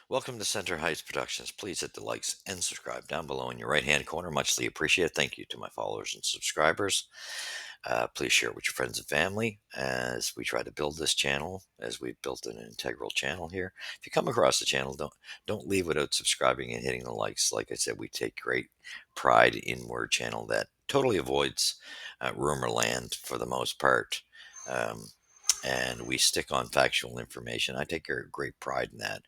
Welcome to Center Heights Productions. Please hit the likes and subscribe down below in your right hand corner. Muchly appreciated. Thank you to my followers and subscribers. Please share it with your friends and family as we try to build this channel, as we've built an integral channel here. If you come across the channel, don't leave without subscribing and hitting the likes. Like I said, we take great pride in Word channel that totally avoids rumor land for the most part. Um, and we stick on factual information. I take great pride in that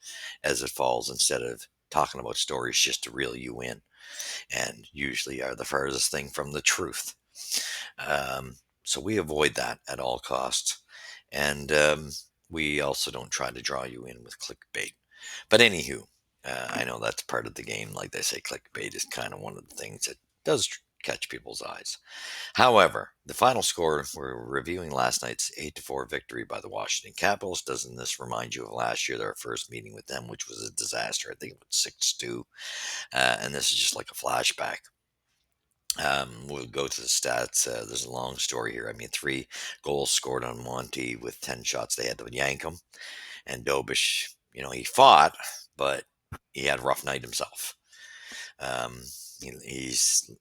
as it falls instead of talking about stories just to reel you in and usually are the furthest thing from the truth. So we avoid that at all costs. And we also don't try to draw you in with clickbait. But anywho, I know that's part of the game. Like they say, clickbait is kind of one of the things that does catch people's eyes. However, the final score we're reviewing last night's 8-4 victory by the Washington Capitals. Doesn't this remind you of last year, their first meeting with them, which was a disaster? I think it was 6-2. And this is just like a flashback. We'll go to the stats. There's a long story here. I mean, 3 goals scored on Monty with 10 shots. They had to yank him. And Dobish, he fought, but he had a rough night himself. Um,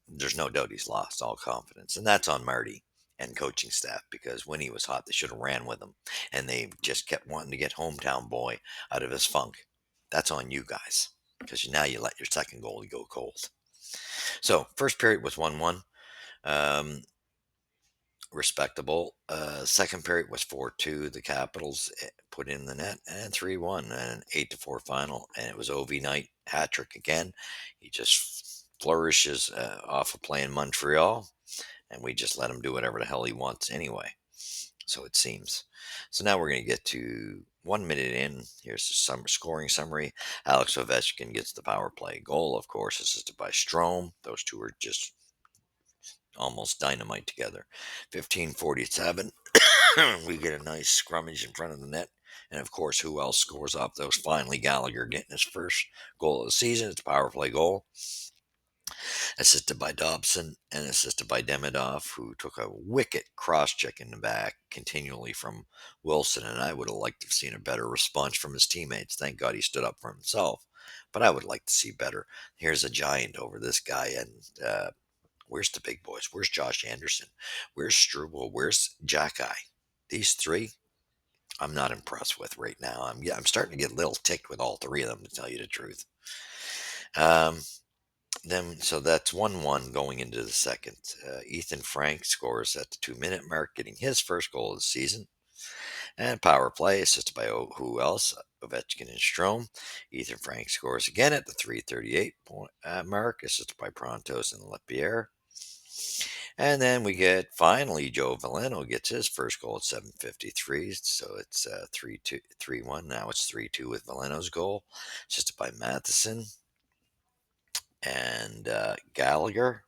there's no doubt he's lost all confidence, and that's on Marty and coaching staff because when he was hot, they should have ran with him, and they just kept wanting to get hometown boy out of his funk. That's on you guys because now you let your second goalie go cold. So first period was 1-1. Um, Respectable. Second period was 4-2. The Capitals put in the net and 3-1 and an 8-4 final. And it was Ovi night hat trick again. He just flourishes off of playing Montreal, and we just let him do whatever the hell he wants anyway. So it seems. So now we're going to get to 1 minute in. Here's the scoring summary. Alex Ovechkin gets the power play goal, of course, assisted by Strome. Those two are just almost dynamite together. 15:47, we get a nice scrummage in front of the net. And of course, who else scores off those? Finally, Gallagher getting his first goal of the season. It's a power play goal, assisted by Dobson and assisted by Demidov, who took a wicked cross check in the back continually from Wilson. And I would have liked to have seen a better response from his teammates. Thank God he stood up for himself. But I would like to see better. Here's a giant over this guy, and where's the big boys? Where's Josh Anderson? Where's Struble? Where's Jackeye? These three, I'm not impressed with right now. I'm starting to get a little ticked with all three of them, to tell you the truth. Um, so that's 1-1 going into the second. Ethan Frank scores at the 2 minute mark, getting his first goal of the season. And power play assisted by who else? Ovechkin and Strome. Ethan Frank scores again at the 3:38 mark, assisted by Prontos and Lapierre. And then we get finally Joe Valeno gets his first goal at 7:53. So it's 3-2, 3-1. Now it's 3-2 with Valeno's goal, assisted by Matheson and Gallagher.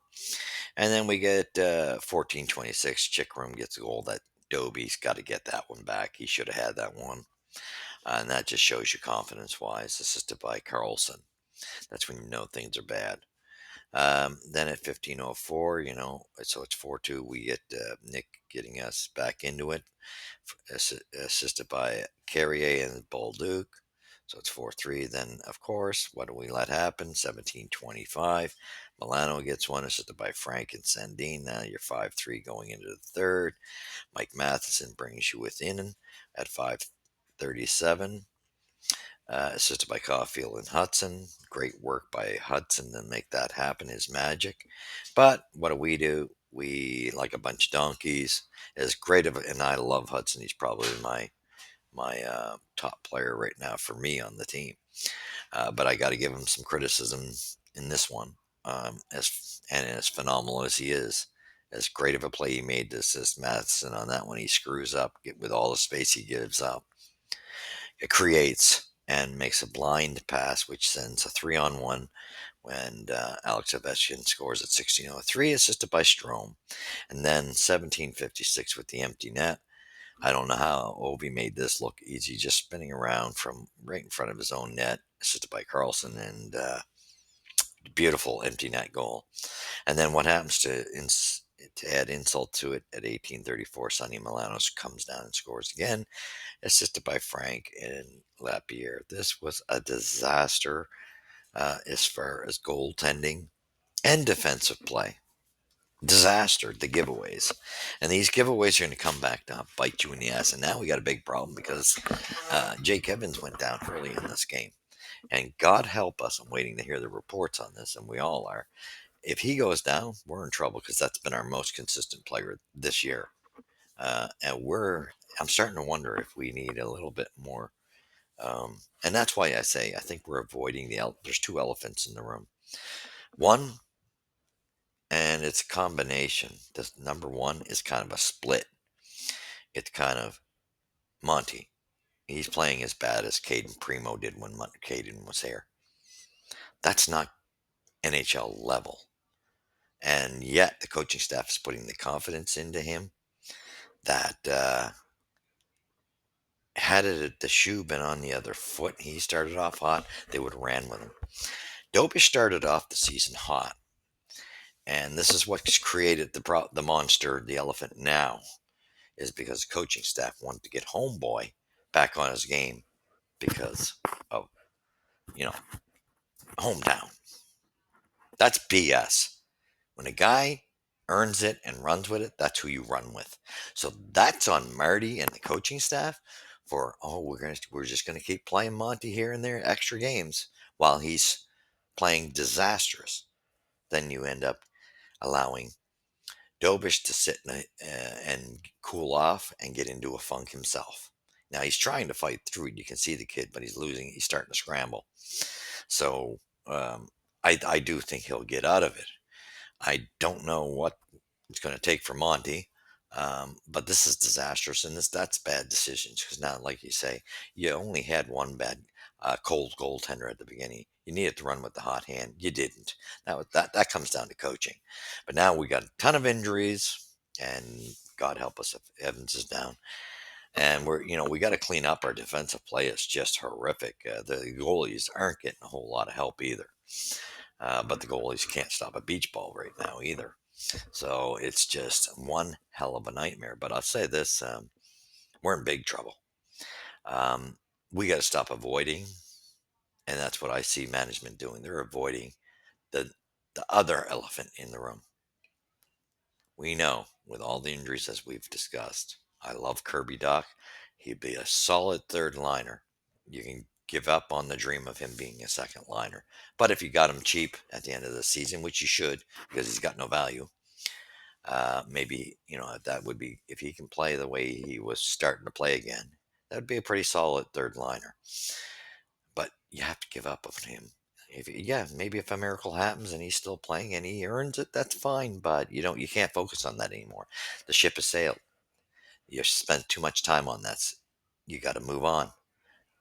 And then we get 14:26. Chickroom gets a goal that Dobie's got to get that one back. He should have had that one. And that just shows you confidence wise, assisted by Carlson. That's when you know things are bad. Then at 15:04, so it's 4-2. We get Nick getting us back into it, assisted by Carrier and Bolduc. So it's 4-3. Then, of course, what do we let happen? 17:25. Milano gets one, assisted by Frank and Sandin. Now you're 5-3 going into the third. Mike Matheson brings you within at 5:37. Assisted by Caulfield and Hudson. Great work by Hudson to make that happen is magic. But what do? We, like a bunch of donkeys, as great of, and I love Hudson. He's probably my top player right now for me on the team. But I got to give him some criticism in this one. As phenomenal as he is, as great of a play he made to assist Matheson on that one, he screws up with all the space he gives up. It creates and makes a blind pass, which sends a 3-on-1 when Alex Ovechkin scores at 16:03, assisted by Strome. And then 17:56 with the empty net. I don't know how Ovi made this look easy, just spinning around from right in front of his own net, assisted by Carlson, and beautiful empty net goal. And then what happens to to add insult to it, at 18:34, Sonny Milanos comes down and scores again, assisted by Frank and Lapierre. This was a disaster as far as goaltending and defensive play. Disaster, the giveaways. And these giveaways are going to come back to bite you in the ass. And now we got a big problem because Jake Evans went down early in this game. And God help us, I'm waiting to hear the reports on this, and we all are. If he goes down, we're in trouble because that's been our most consistent player this year. I'm starting to wonder if we need a little bit more. And that's why I say I think we're avoiding there's two elephants in the room. One, and it's a combination. This number one is kind of a split. It's kind of Monty. He's playing as bad as Caden Primo did when Caden was here. That's not NHL level. And yet the coaching staff is putting the confidence into him that had the shoe been on the other foot, he started off hot, they would have ran with him. Dopish started off the season hot. And this is what's created the monster, the elephant now, is because the coaching staff wanted to get Homeboy back on his game because of, you know, hometown. That's BS. When a guy earns it and runs with it, that's who you run with. So that's on Marty and the coaching staff for, we're just gonna keep playing Monty here and there extra games while he's playing disastrous. Then you end up allowing Dobish to sit and cool off and get into a funk himself. Now he's trying to fight through it. You can see the kid, but he's losing. He's starting to scramble. So I do think he'll get out of it. I don't know what it's going to take for Monty, but this is disastrous, and that's bad decisions because now, like you say, you only had one bad cold goaltender at the beginning. You needed to run with the hot hand. You didn't. That comes down to coaching. But now we got a ton of injuries, and God help us if Evans is down. And we got to clean up our defensive play. It's just horrific. The goalies aren't getting a whole lot of help either. But the goalies can't stop a beach ball right now either. So it's just one hell of a nightmare. But I'll say this, we're in big trouble. We got to stop avoiding, and that's what I see management doing. They're avoiding the other elephant in the room. We know with all the injuries as we've discussed, I love Kirby Doc. He'd be a solid third liner. You can give up on the dream of him being a second liner. But if you got him cheap at the end of the season, which you should, because he's got no value, maybe, that would be, if he can play the way he was starting to play again, that would be a pretty solid third liner. But you have to give up on him. Maybe if a miracle happens and he's still playing and he earns it, that's fine. But you can't focus on that anymore. The ship has sailed. You spent too much time on that. You got to move on.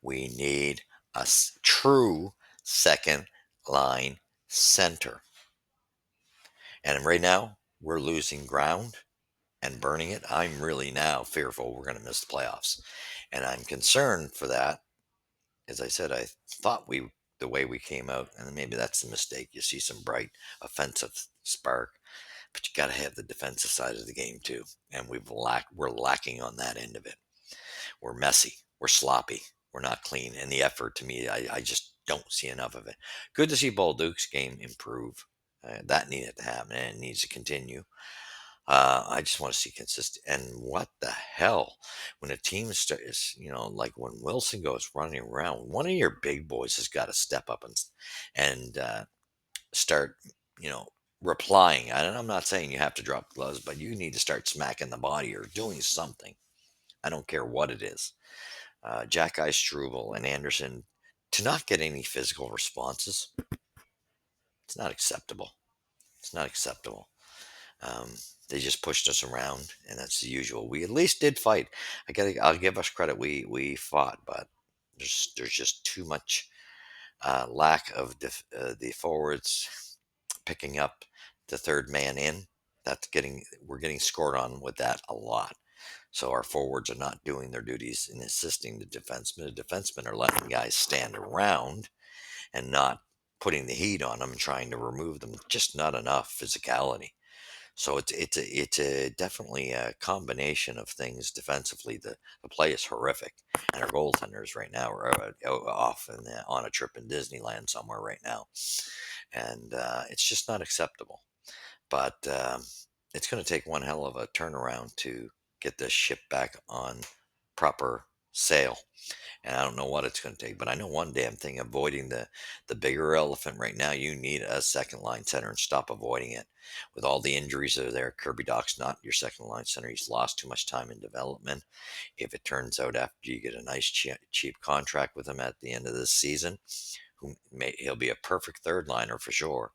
We need a true second line center. And right now, we're losing ground and burning it. I'm really now fearful we're going to miss the playoffs. And I'm concerned for that. As I said, I thought the way we came out, and maybe that's the mistake. You see some bright offensive spark, but you got to have the defensive side of the game too. And we're lacking on that end of it. We're messy. We're sloppy. We're not clean. And the effort, to me, I just don't see enough of it. Good to see Bolduc's game improve. That needed to happen, and it needs to continue. I just want to see consistent. And what the hell, when a team starts, like when Wilson goes running around, one of your big boys has got to step up and start, replying. And I'm not saying you have to drop gloves, but you need to start smacking the body or doing something. I don't care what it is. Jack Struble and Anderson, to not get any physical responses, it's not acceptable. It's not acceptable. They just pushed us around, and that's the usual. We at least did fight. I'll give us credit. We fought, but there's just too much lack of the forwards picking up the third man in. We're getting scored on with that a lot. So our forwards are not doing their duties in assisting the defensemen. The defensemen are letting guys stand around and not putting the heat on them and trying to remove them. Just not enough physicality. So it's a definitely a combination of things defensively. The play is horrific, and our goaltenders right now are off on a trip in Disneyland somewhere right now, and it's just not acceptable. But it's going to take one hell of a turnaround to get this ship back on proper sail, and I don't know what it's going to take, but I know one damn thing: avoiding the bigger elephant right now. You need a second line center, and stop avoiding it. With all the injuries that are there, Kirby Doc's not your second line center. He's lost too much time in development. If it turns out after you get a nice cheap contract with him at the end of this season, he'll be a perfect third liner for sure,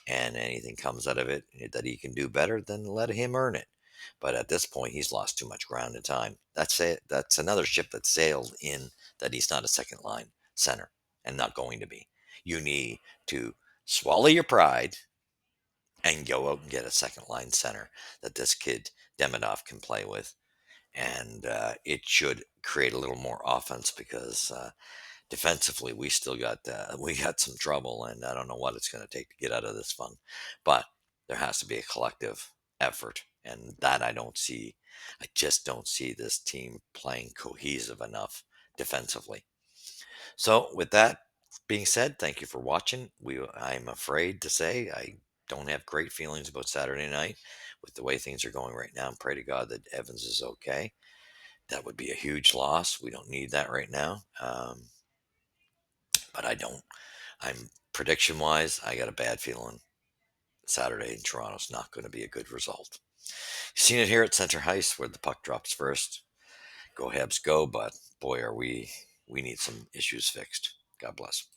and anything comes out of it that he can do better, then let him earn it. But at this point, he's lost too much ground and time. That's it. That's another ship that sailed in that he's not a second line center and not going to be. You need to swallow your pride and go out and get a second line center that this kid Demidov can play with, and it should create a little more offense because defensively we still got we got some trouble, and I don't know what it's going to take to get out of this funk. But there has to be a collective effort, and that I don't see. I just don't see this team playing cohesive enough defensively. So with that being said, thank you for watching. I'm afraid to say I don't have great feelings about Saturday night with the way things are going right now, and pray to God that Evans is okay. That would be a huge loss. We don't need that right now. But I don't. I'm prediction wise, I got a bad feeling Saturday in Toronto's not going to be a good result. You've seen it here at Center Ice where the puck drops first. Go Habs go, but boy, are we need some issues fixed. God bless.